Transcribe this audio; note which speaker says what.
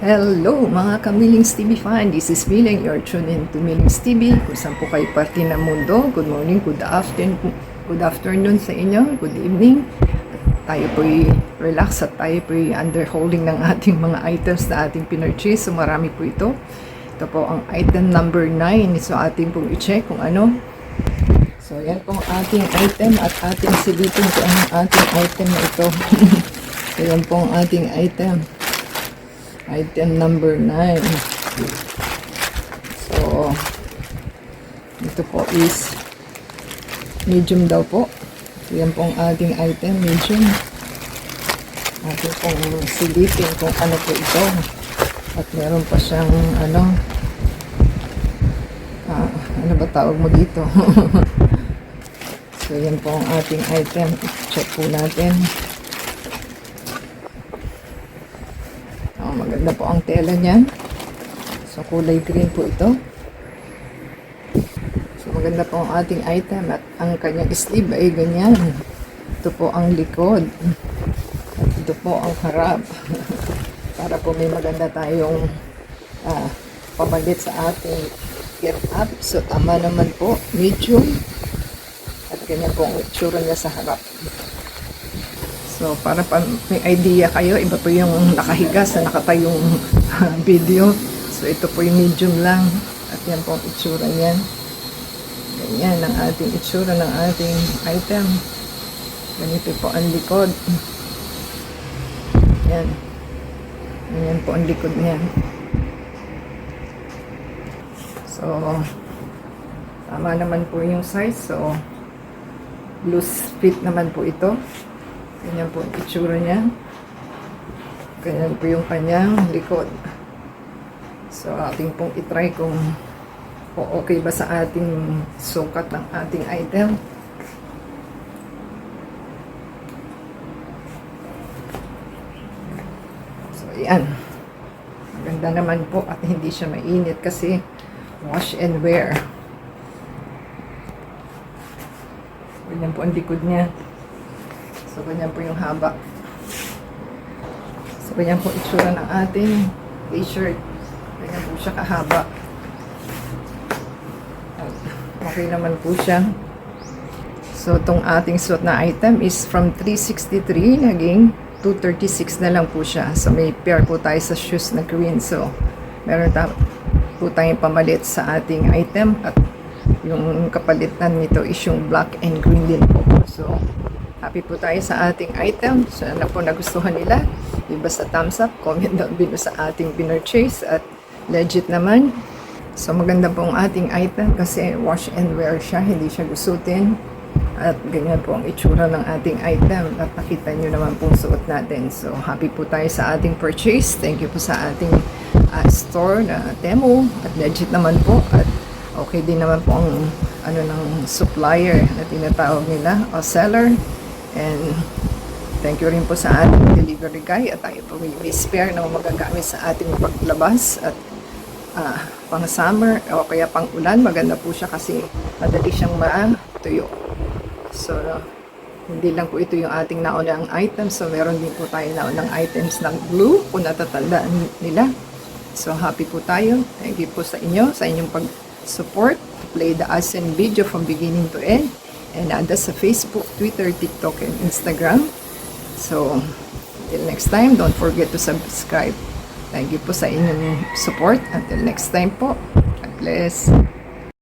Speaker 1: Hello mga ka-Millings TV fan, this is Milling, you're tuned in to Millings TV, kung saan po kayo parte ng mundo. Good morning, good afternoon sa inyo, good evening. Tayo po'y relax at tayo po'y underholding ng ating mga items na ating pinurchase. So marami po ito. Ito po ang item number 9, so ating pong i-check kung ano. So yan po ang ating item at ating silipin po ang ating item na ito. So yan po ang ating item. Item number 9. So, ito po is medium daw po. So, yan po ang ating item, medium. Ating pong silipin kung ano po ito. At meron pa siyang, ano ba tawag mo dito? So, yan po ang ating item. Check po natin. Maganda po ang tela niyan. So, kulay green po ito. So, maganda po ang ating item at ang kanyang sleeve ay ganyan. Ito po ang likod. At ito po ang harap. Para po may maganda tayong pamalit sa ating get up. So, tama naman po. Medium. At ganyan po ang itsura niya sa harap. So, para pa may idea kayo, iba po yung nakahiga sa nakatayong video. So, ito po yung medium lang. At yan po ang itsura niyan. Ganyan ang ating itsura ng ating item. Ganito po ang likod. Yan. Ganyan po ang likod niyan. So, tama naman po yung size. So, loose fit naman po ito. Ganyan po ang itsura niya. Ganyan po yung kanyang likod. So, ating pong itry kung okay ba sa ating sukat ng ating item. So, yan. Maganda naman po at hindi siya mainit kasi wash and wear. Ganyan po ang likod niya. So, ganyan po yung haba. So, ganyan po itsura ng ating t-shirt. Ganyan po siya kahaba. Okay naman po siya. So, itong ating suot na item is from 363, naging 236 na lang po siya. So, may pair po tayo sa shoes na green. So, meron po tayong pamalit sa ating item. At yung kapalitan nito is yung black and green din po. So, happy po tayo sa ating item. So, na po nagustuhan nila. Iba sa thumbs up, comment down below sa ating pinurchase at legit naman. So, maganda po ang ating item kasi wash and wear siya. Hindi siya gusutin. At ganyan po ang itsura ng ating item. At nakita nyo naman pong suot natin. So, happy po tayo sa ating purchase. Thank you po sa ating store na Temu. At legit naman po. At okay din naman po ang ng supplier na tinatawag nila o seller. And thank you rin po sa ating delivery guy at tayo po may spare na magagamit sa ating paglabas at pang summer o kaya pang ulan. Maganda po siya kasi madali siyang matuyo. So, hindi lang po ito yung ating naunang item. So, meron din po tayo naunang items ng glue kung natatandaan nila. So, happy po tayo. Thank you po sa inyo, sa inyong pag-support. Play the ASEAN video from beginning to end. And ada sa Facebook, Twitter, TikTok, and Instagram. So, until next time, don't forget to subscribe. Thank you po sa inyong support. Until next time po. God bless.